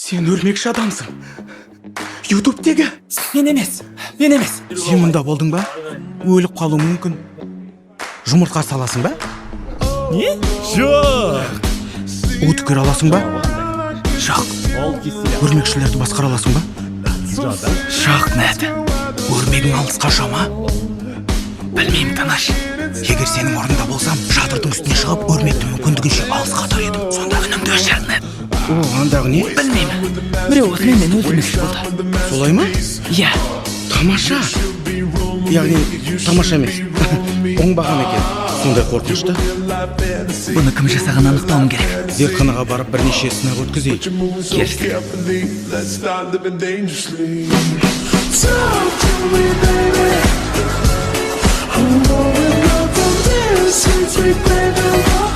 Сен өрмекші адамсың. Ютубтегі. Мен емес. Сен мұнда болдың ба? Өліп қалуың мүмкін. Жұмыртқа саласың ба? Не? Жоқ. Өткір аласың ба? Жоқ. Өрмекшілерді басқара аласың ба? Жоқ, нәді. Өрмегің алысқа жама. Білмеймін, Танаш. Егер сенің орнында болсам, шатырдың үстіне шығып, өрмекті мүмкіндігінше алысқа тар едім. Сонда үнімді өшір, Нәд. О, андағы не? Білмеймін. Біреу осымен мені өлтірмекші болды. Солай ма? Иә. Тамаша. Яғни, тамаша емес. Оңбаған екен. Сондай қорқынышты. Бұны кім жасаған анықтауым керек. Зертханаға барып бірнеше сынақ өткізейік. Келістік. Talk to me, baby. I'm going up from this. Sweet, sweet baby.